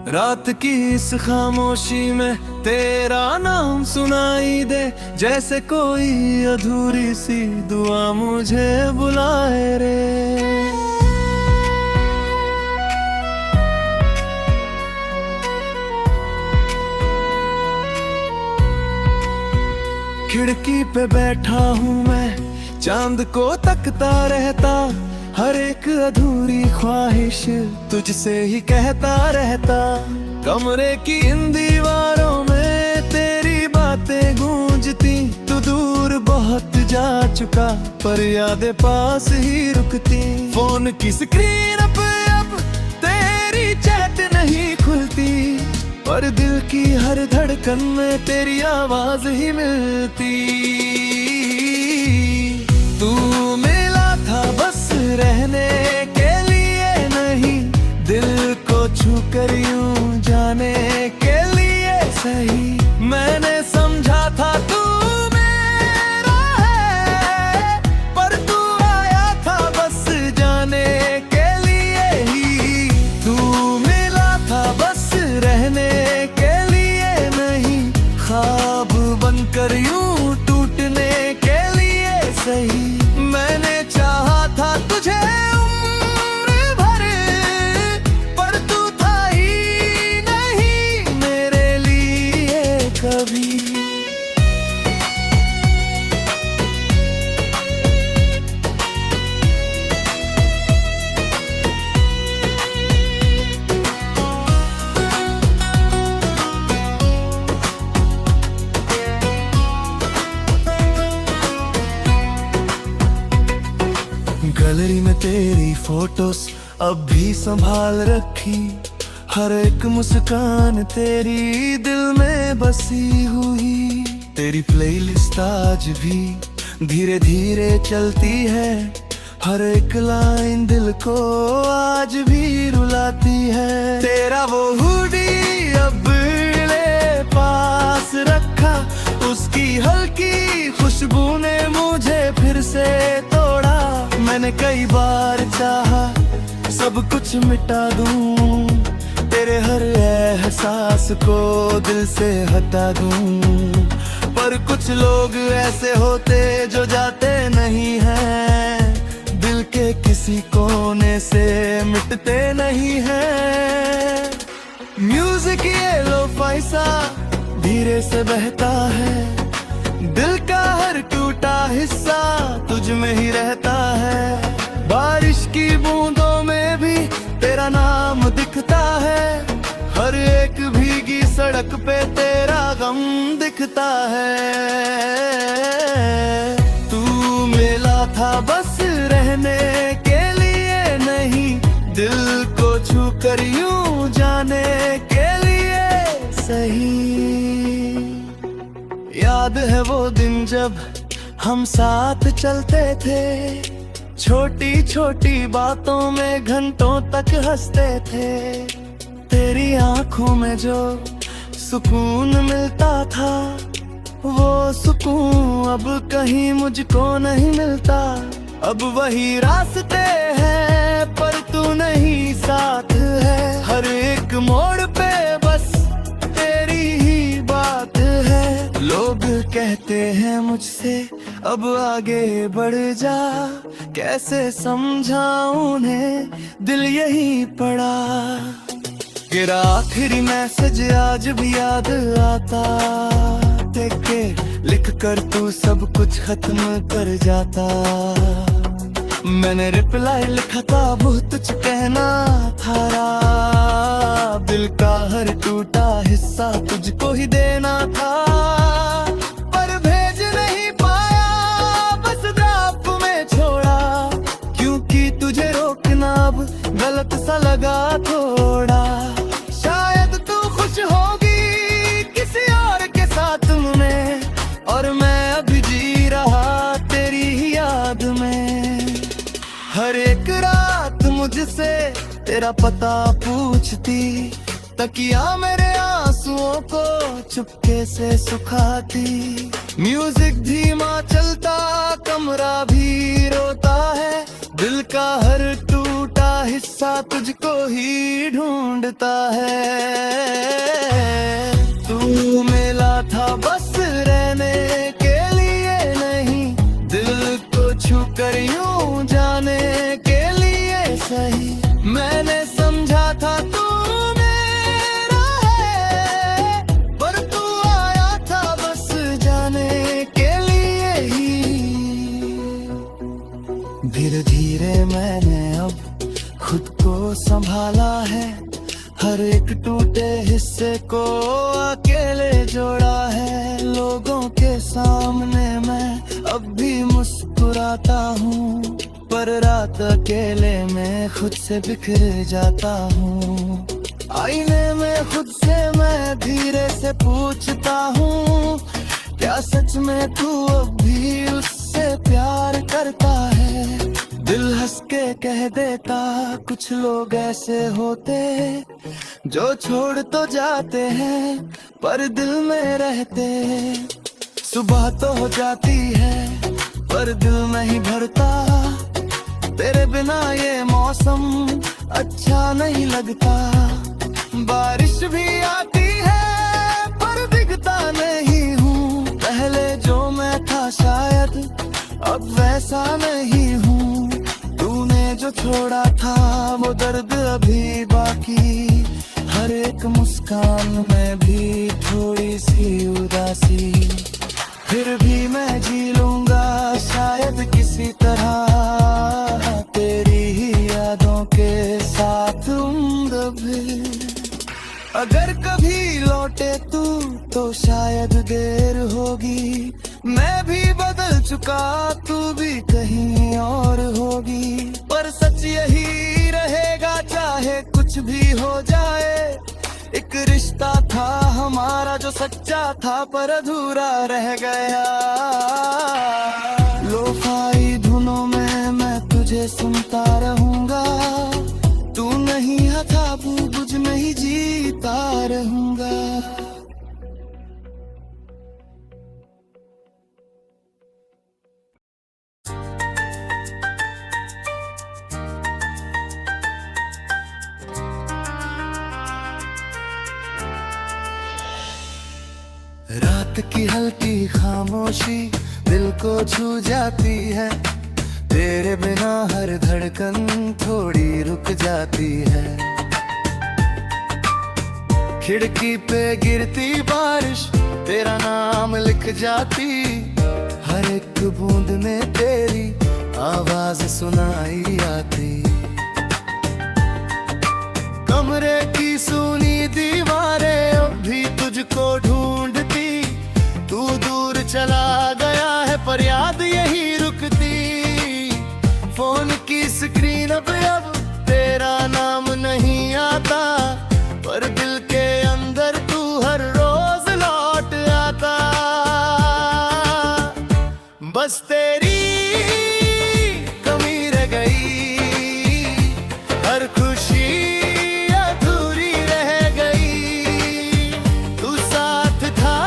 रात की इस खामोशी में तेरा नाम सुनाई दे, जैसे कोई अधूरी सी दुआ मुझे बुलाए रे। खिड़की पे बैठा हूँ मैं, चांद को तकता रहता, हर एक अधूरी ख्वाहिश तुझसे ही कहता रहता। कमरे की इन दीवारों में तेरी बातें गूंजती, तू दूर बहुत जा चुका पर यादें पास ही रुकती। फोन की स्क्रीन पे अब तेरी चैट नहीं खुलती, पर दिल की हर धड़कन में तेरी आवाज ही मिलती। तू मिला था बस रहने के लिए नहीं, दिल को छू कर यूं जाने के लिए सही। मैंने समझा था तू मेरा है, पर तू आया था बस जाने के लिए ही। तू मिला था बस रहने के लिए नहीं, ख्वाब बनकर यूं टूटने के लिए सही। मैंने चाहा था तुझे उम्र भर, पर तू था ही नहीं मेरे लिए कभी। गैलरी में तेरी फोटोस अब भी संभाल रखी, हर एक मुस्कान तेरी दिल में बसी हुई। तेरी प्लेलिस्ट आज भी धीरे धीरे चलती है, हर एक लाइन दिल को आज भी रुलाती है। तेरा वो हुडी अब ले पास रखा, उसकी हल्की खुशबू ने मुझे फिर से तोड़ा। मैंने कई बार चाहा सब कुछ मिटा दूं, तेरे हर एहसास को दिल से हटा दूं, पर कुछ लोग ऐसे होते जो जाते नहीं हैं, दिल के किसी कोने से मिटते नहीं हैं। म्यूजिक ये लो पैसा धीरे से बहता है, दिल का हर टूटा हिस्सा तुझ में ही रहता है। बारिश की बूंदों में भी तेरा नाम दिखता है, हर एक भीगी सड़क पे तेरा गम दिखता है। तू मिला था बस रहने के लिए नहीं, दिल को छू कर यूं जाने के लिए सही। याद है वो दिन जब हम साथ चलते थे, छोटी छोटी बातों में घंटों तक हंसते थे। तेरी आंखों में जो सुकून मिलता था, वो सुकून अब कहीं मुझको नहीं मिलता। अब वही रास्ते हैं पर तू नहीं साथ है, हर एक मोड़ पे बस तेरी ही बात है। लोग कहते हैं मुझसे अब आगे बढ़ जा, कैसे समझाऊं उन्हें दिल यही पड़ा। तेरा आखिरी मैसेज आज भी याद आता, देख के लिख कर तू सब कुछ खत्म कर जाता। मैंने रिप्लाई लिखा था वो तुझ कहना था, दिल का हर टूटा हिस्सा तुझको ही देना था, पर भेज नहीं पाया बस ड्राफ्ट में छोड़ा, क्योंकि तुझे रोकना अब गलत सा लगा थोड़ा। शायद तू खुश होगी किसी और के साथ में, और मैं अभी जी रहा तेरी ही याद में। हर एक रात मुझसे तेरा पता पूछती, तकिया मेरे आंसुओं को चुपके से सुखाती। म्यूजिक धीमा चलता, कमरा भी रोता है, दिल का हर टूटा हिस्सा तुझको ही ढूंढता है। तू मिला था बस रहने के लिए नहीं, दिल को छू कर यूं जाने के लिए सही। मैंने समझा था तू मेरा है, पर तू आया था बस जाने के लिए ही। धीरे धीरे मैंने अब खुद को संभाला है, हर एक टूटे हिस्से को अकेले जोड़ा है। लोगों के सामने मैं अब भी मुस्कुराता हूँ, पर रात अकेले में खुद से बिखर जाता हूँ। आईने में खुद से मैं धीरे से पूछता हूँ, क्या सच में तू अब भी उससे प्यार करता है? दिल हंस के कह देता, कुछ लोग ऐसे होते जो छोड़ तो जाते हैं पर दिल में रहते। सुबह तो हो जाती है पर दिल नहीं भरता, तेरे बिना ये मौसम अच्छा नहीं लगता। बारिश भी आती है पर दिखता नहीं हूँ, पहले जो मैं था शायद अब वैसा नहीं हूँ। तूने जो छोड़ा था वो दर्द अभी बाकी, हर एक मुस्कान में भी थोड़ी सी उदासी। फिर भी मैं जी लूंगा शायद किसी तरह, तेरी ही यादों के साथ उम्र भी। अगर कभी लौटे तू तो शायद देर होगी, मैं भी बदल चुका तू भी कहीं और होगी। पर सच यही रहेगा चाहे कुछ भी हो जाए, एक रिश्ता था हमारा जो सच्चा था पर अधूरा रह गया। लोफाई धुनों में मैं तुझे सुनता रहूंगा, तू नहीं था बुझ में ही जीता रहूंगा। रात की हल्की खामोशी दिल को छू जाती है, तेरे बिना हर धड़कन थोड़ी रुक जाती है। खिड़की पे गिरती बारिश तेरा नाम लिख जाती, हर एक बूंद में तेरी आवाज सुनाई आती। कमरे की सूनी दीवारें अब भी तुझको ढूंढती, तू दूर चला गया है पर याद यही रुकती। फोन की स्क्रीन पे अब तेरा नाम नहीं आता, पर दिल के अंदर तू हर रोज लौट आता। बस तेरी कमी रह गई, हर खुशी अधूरी रह गई। तू साथ था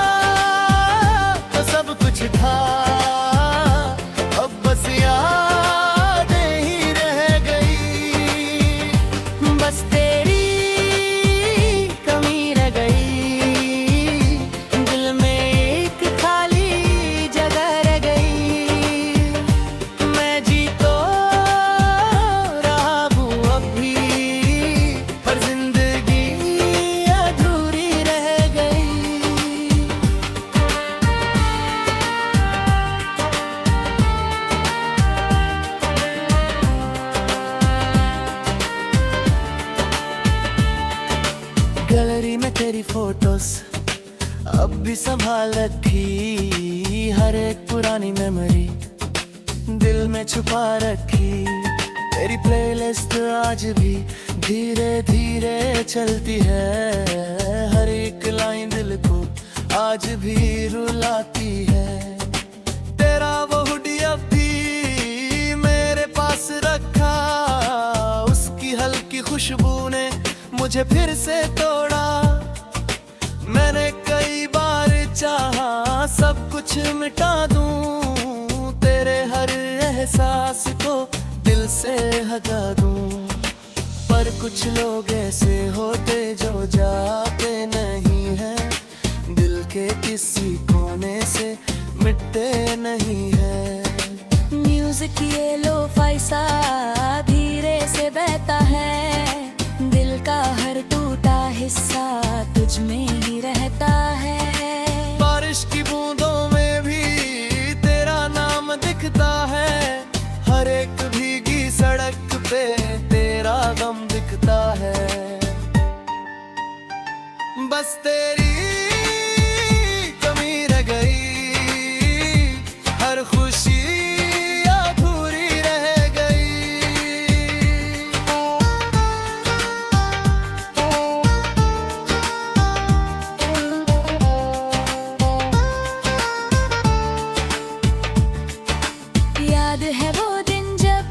तो सब कुछ था, अब बस यादें ही रह गई। बस तेरी कमी रह गई, दिल में एक खाली जगह रह गई। मैं जी तो रहा हूँ अब भी, पर जिंदगी अधूरी रह गई। गैलरी में तेरी फोटोस अब भी संभाल रखी, हर एक पुरानी मेमोरी दिल में छुपा रखी। तेरी प्लेलिस्ट आज भी धीरे धीरे चलती है, हर एक लाइन दिल को आज भी रुलाती है। तेरा वो हुडी अब भी मेरे पास रखा, उसकी हल्की खुशबू ने मुझे फिर से तोड़ा। मैंने कई बार चाहा सब कुछ मिटा दूं, तेरे हर एहसास को दिल से हटा दूं। पर कुछ लोग ऐसे होते जो जाते नहीं हैं, दिल के किसी कोने से मिटते नहीं है। म्यूजिक ये लो फैसा धीरे से बहता है, दिल का हर टूटा हिस्सा तुझ में ही रहता है। बारिश की बूंदों में भी तेरा नाम दिखता है, हर एक भीगी सड़क पे तेरा गम दिखता है। बस तेरी कमी रह गई, हर खुशी अधूरी रह गई। याद है वो दिन जब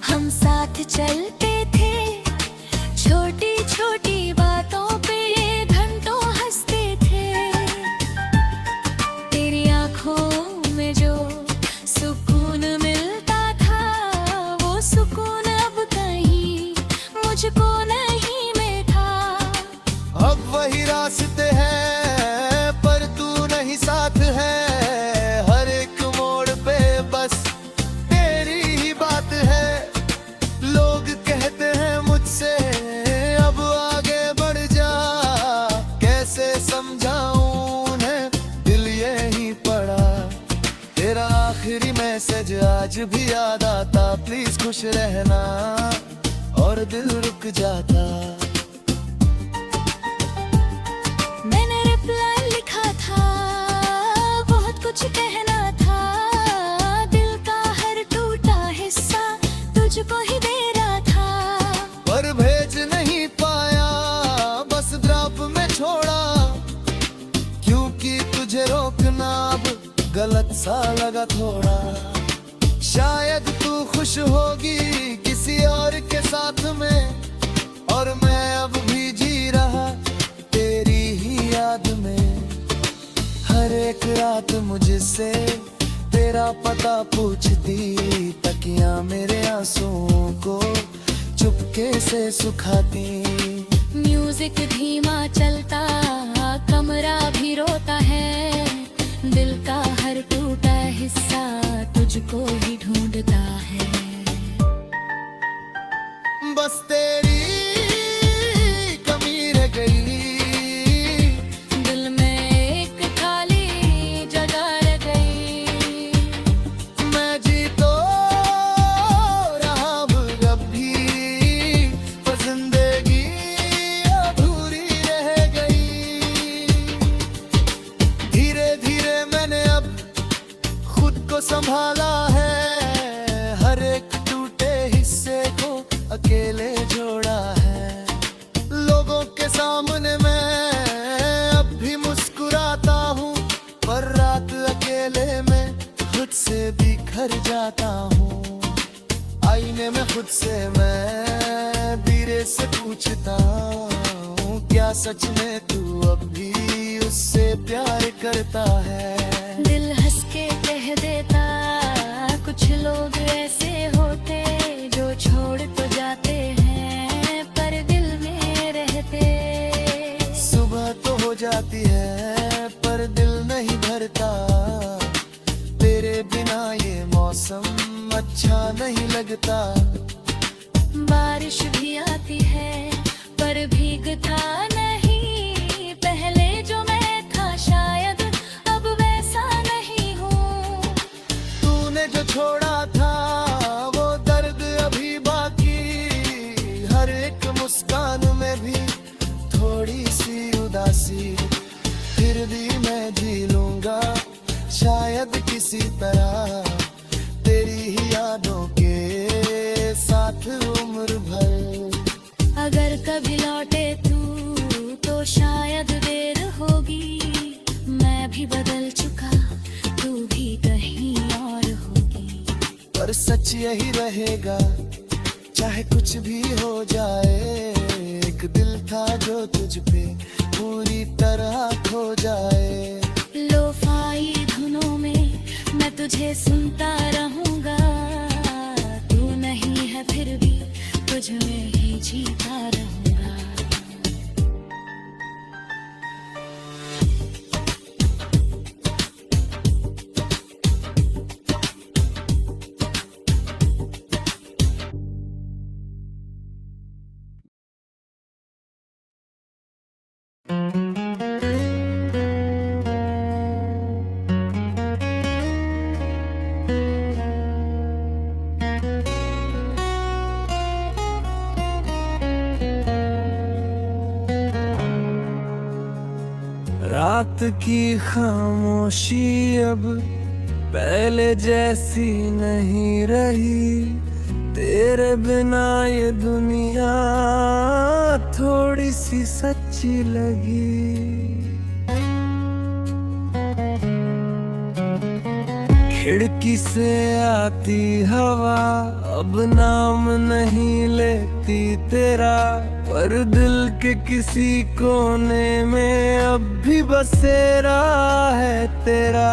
हम साथ चलते थे, छोटी छोटी बातों पे घंटों हंसते थे। तेरी आंखों में जो सुकून मिलता था, वो सुकून अब कहीं मुझको नहीं मिला। अब वही रास्ते हैं पर तू नहीं साथ है, हर एक मोड़ पे बस तेरी ही बात है। लोग कहते हैं मुझसे अब आगे बढ़ जा, कैसे समझाऊं उन्हें दिल यही पड़ा। तेरा आखिरी मैसेज आज भी याद आता, प्लीज खुश रहना, और दिल रुक जाता। मैंने रिप्लाई लिखा था, बहुत कुछ कहना था, दिल का हर टूटा हिस्सा तुझको ही दे रहा था। पर भेज नहीं पाया, बस ड्रॉप में छोड़ा, क्योंकि तुझे रोकना अब गलत सा लगा थोड़ा। शायद तू खुश होगी किसी और के साथ में, और मैं अब भी जी रहा तेरी ही याद में। हर एक रात मुझसे तेरा पता पूछती, तकिया मेरे आंसुओं को चुपके से सुखाती। म्यूजिक धीमा चलता, कमरा भी रोता है, दिल का हर टूटा हिस्सा तुझको ही ढूंढता है। बस तेरी कमी रह गई, दिल में एक खाली जगह रह गई। मैं जी तो रहा हूँ अब भी, पर जिंदगी अधूरी रह गई। धीरे धीरे मैंने अब खुद को संभाला है, हर एक टूटे हिस्से को अकेले जोड़ा है। लोगों के सामने मैं अब भी मुस्कुराता हूँ, पर रात अकेले में खुद से बिखर जाता हूँ। आईने में खुद से मैं धीरे से पूछता हूँ, क्या सच में तू अब भी उससे प्यार करता है? दिल हंस के कह देता, कुछ लोग ऐसे होते जो छोड़ तो जाते हैं, पर दिल में रहते। सुबह तो हो जाती है पर दिल नहीं भरता, तेरे बिना ये मौसम अच्छा नहीं लगता। बारिश भी आती है पर भीगता नहीं, पहले जो मैं था शायद अब वैसा नहीं हूँ। तूने जो छोड़ा था वो दर्द अभी बाकी, हर एक मुस्कान में भी थोड़ी सी उदासी। फिर भी मैं जी लूंगा शायद किसी तरह, तेरी ही यादों के साथ उम्र भर। अगर कभी लौटे तू तो शायद देर होगी, मैं भी बदल चुका तू भी कहीं और होगी। पर सच यही रहेगा चाहे कुछ भी हो जाए, एक दिल था जो तुझ पे पूरी तरह खो जाए। लोफाई धुनों में मैं तुझे सुनता रहूंगा, तू नहीं है की खामोशी अब पहले जैसी नहीं रही। तेरे बिना ये दुनिया थोड़ी सी सच्ची लगी। खिड़की से आती हवा अब नाम नहीं लेती तेरा, पर दिल के किसी कोने में अब भी बसेरा है तेरा।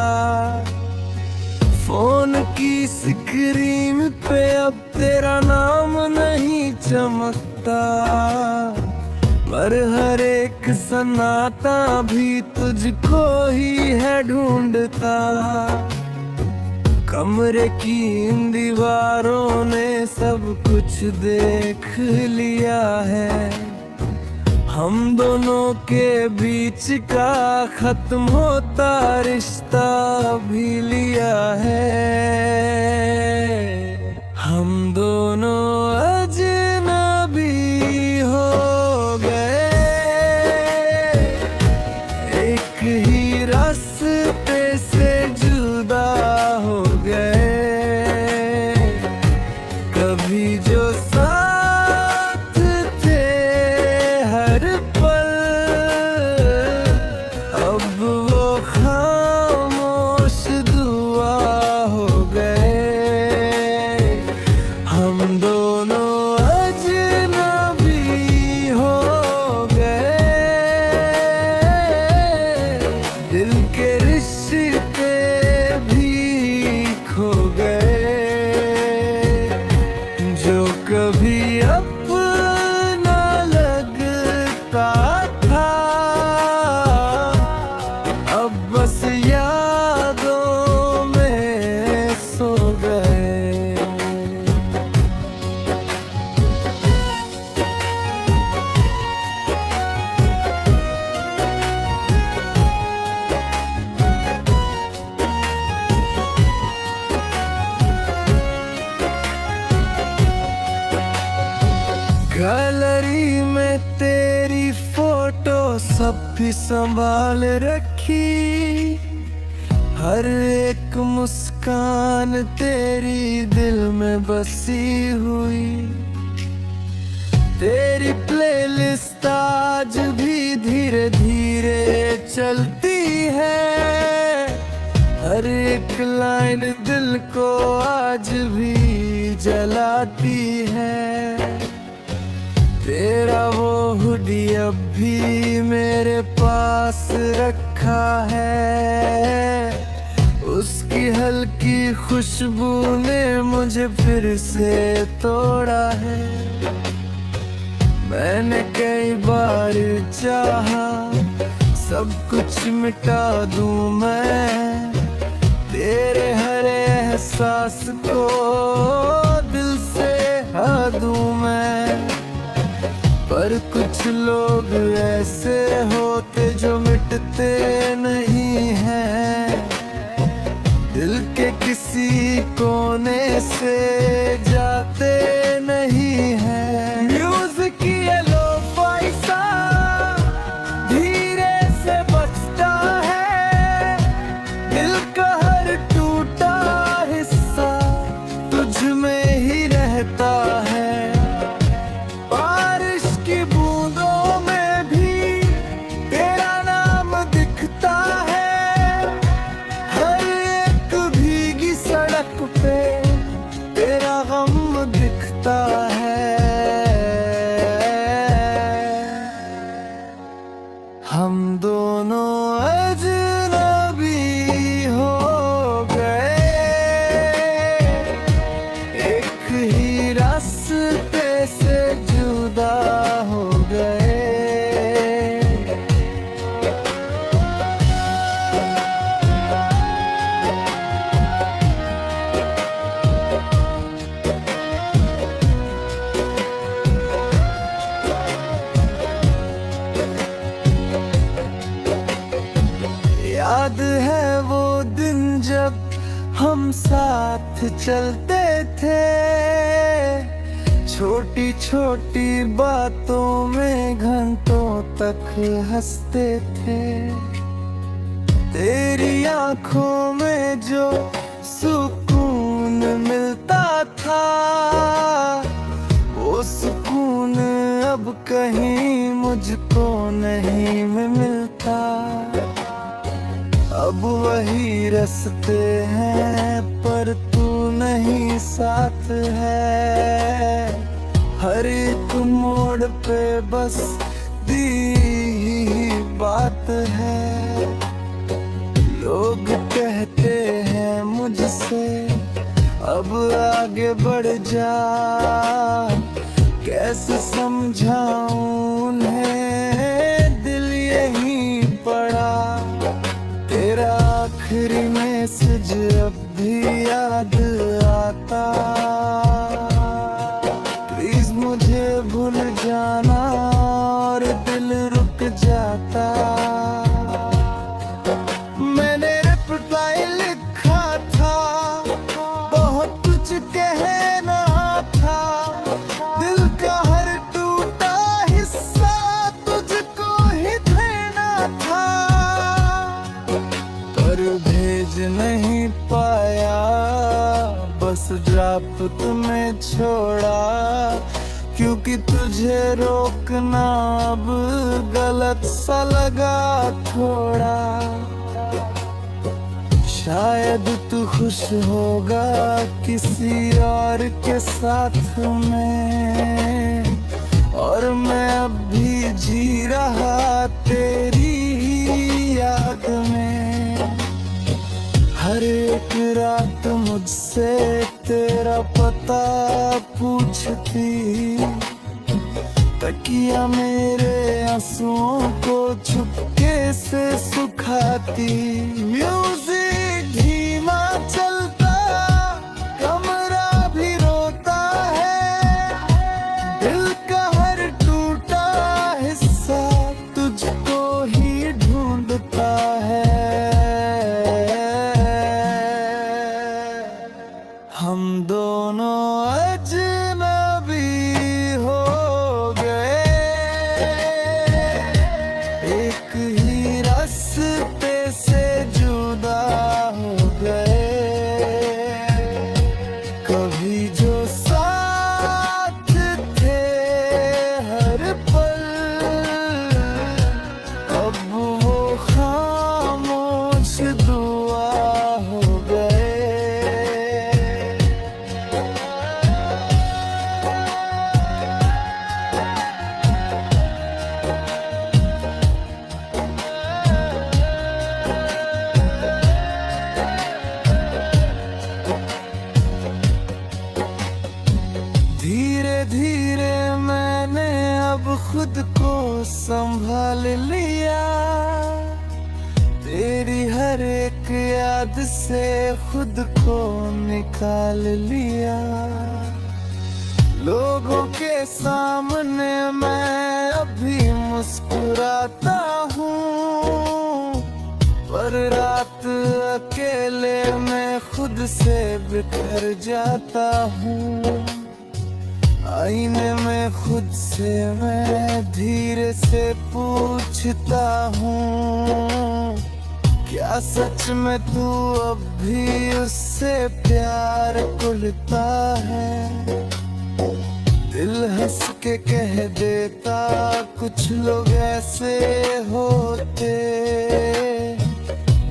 फोन की स्क्रीन पे अब तेरा नाम नहीं चमकता, पर हर एक सन्नाटा भी तुझको ही है ढूंढता। कमरे की इन दीवारों ने सब कुछ देख लिया है, हम दोनों के बीच का खत्म होता रिश्ता भी लिया है। हम दोनों अजनबी हो गए, एक ही रास्ते से जुदा हो गए। कभी जो साथ थे हर पल, अब वो खामोश दुआ हो गए। हम दोनों अजनबी हो गए, दिल के रिश्ते भी खो गए। जो कभी अपना लगता था, अब बस यादों में सो गए। गैलरी में तेरी फोटो सब भी संभाल रखी, हर एक मुस्कान तेरी दिल में बसी हुई। तेरी प्लेलिस्ट आज भी धीरे धीरे चलती है, हर एक लाइन दिल को आज भी जलाती है। तेरा वो हुडी अब भी मेरे पास रखा है, उसकी हल्की खुशबू ने मुझे फिर से तोड़ा है। मैंने कई बार चाहा सब कुछ मिटा दूं मैं, तेरे हर एहसास को दिल से हा दूं मैं। पर कुछ लोग ऐसे होते जो मिटते नहीं हैं, दिल के किसी कोने से जाते नहीं हैं। म्यूजिक ये लो-फाई सा धीरे से बजता है, दिल का हर टूटा हिस्सा तुझ में ही रहता है। बारिश की बूंदों में भी तेरा नाम दिखता है, हर एक भीगी सड़क पे तेरा गम दिखता है। हम दोनों अजनबी हो गए, एक ही रास्ते से जुदा हो गए। याद है वो दिन जब हम साथ चलते थे, छोटी छोटी बातों में घंटों तक हंसते थे। तेरी आंखों में जो सुकून मिलता था, वो सुकून अब कहीं मुझको नहीं मिलता। अब वही रास्ते हैं पर तू नहीं साथ है। हर एक मोड़ पे बस दी ही बात है। लोग कहते हैं मुझसे अब आगे बढ़ जा, कैसे समझाऊं उन्हें, दिल यहीं पड़ा। तेरा आखिरी मैसेज अब भी याद आता, प्लीज मुझे भूल जाना और दिल रुक जाता। मैंने रिप्लाई लिखा था, बहुत कुछ कहना था, दिल का हर टूटा हिस्सा तुझको ही देना था। पर भेज नहीं पाया, बस ड्राफ्ट में छोड़ा, क्योंकि तुझे रोकना अब गलत सा लगा थोड़ा। शायद तू खुश होगा किसी और के साथ में, और मैं अब भी जी रहा तेरी ही याद में। हर एक रात मुझसे तेरा पता पूछती, तकिया मेरे आंसुओं को चुपके से सुखाती। म्यूजिक धीमा चलता, कमरा भी रोता है, दिल का हर टूटा हिस्सा तुझको ही ढूंढता है। हम दोनों अजनबी हो गए, एक ही रास्ते से जुदा हो गए। कभी जो साथ थे हर पल, अब वो खामोश दुआ हो गए। धीरे धीरे मैंने अब खुद को संभाल लिया, तेरी हर एक याद से खुद को निकाल लिया। लोगों के सामने मैं अभी मुस्कुराता हूँ, पर रात अकेले में खुद से बिखर जाता हूँ। आईने में खुद से मैं धीरे से पूछता हूँ, क्या सच में तू अब भी उससे प्यार करता है? दिल हंस के कह देता, कुछ लोग ऐसे होते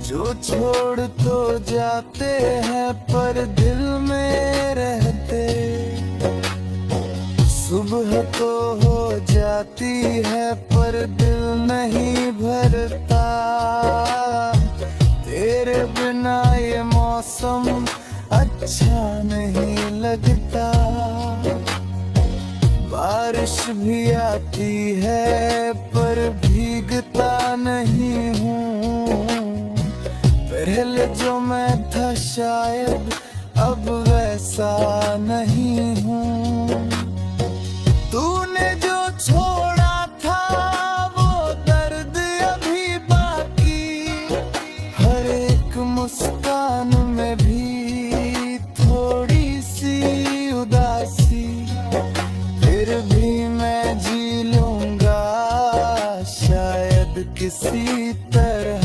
जो छोड़ तो जाते हैं पर दिल में रहते। सुबह तो हो जाती है पर दिल नहीं भरता, तेरे बिना ये मौसम अच्छा नहीं लगता। बारिश भी आती है पर भीगता नहीं हूँ, पहले जो मैं था शायद अब वैसा नहीं हूँ। तूने जो छोड़ा था वो दर्द अभी बाकी, हर एक मुस्कान में भी थोड़ी सी उदासी, फिर भी मैं जी लूंगा शायद किसी तरह।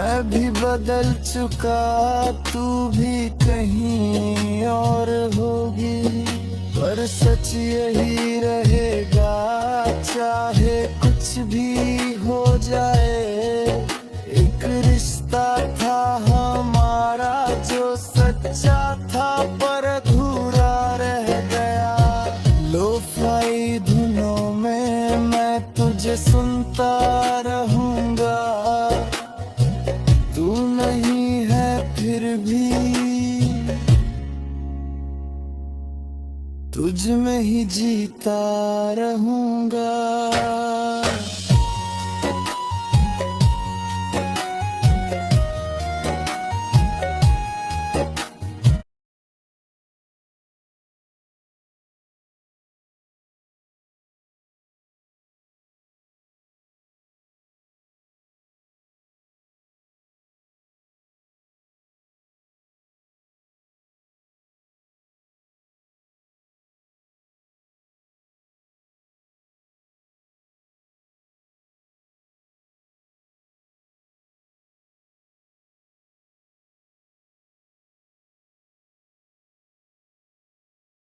मैं भी बदल चुका, तू भी कहीं और होगी, पर सच यही रहेगा, चाहे कुछ भी हो जाए। एक रिश्ता था हमारा जो सच्चा था पर अधूरा रह गया। लोफाई धुनों में मैं तुझे सुनता रहूंगा, तू नहीं है फिर भी तुझ में ही जीता रहूंगा।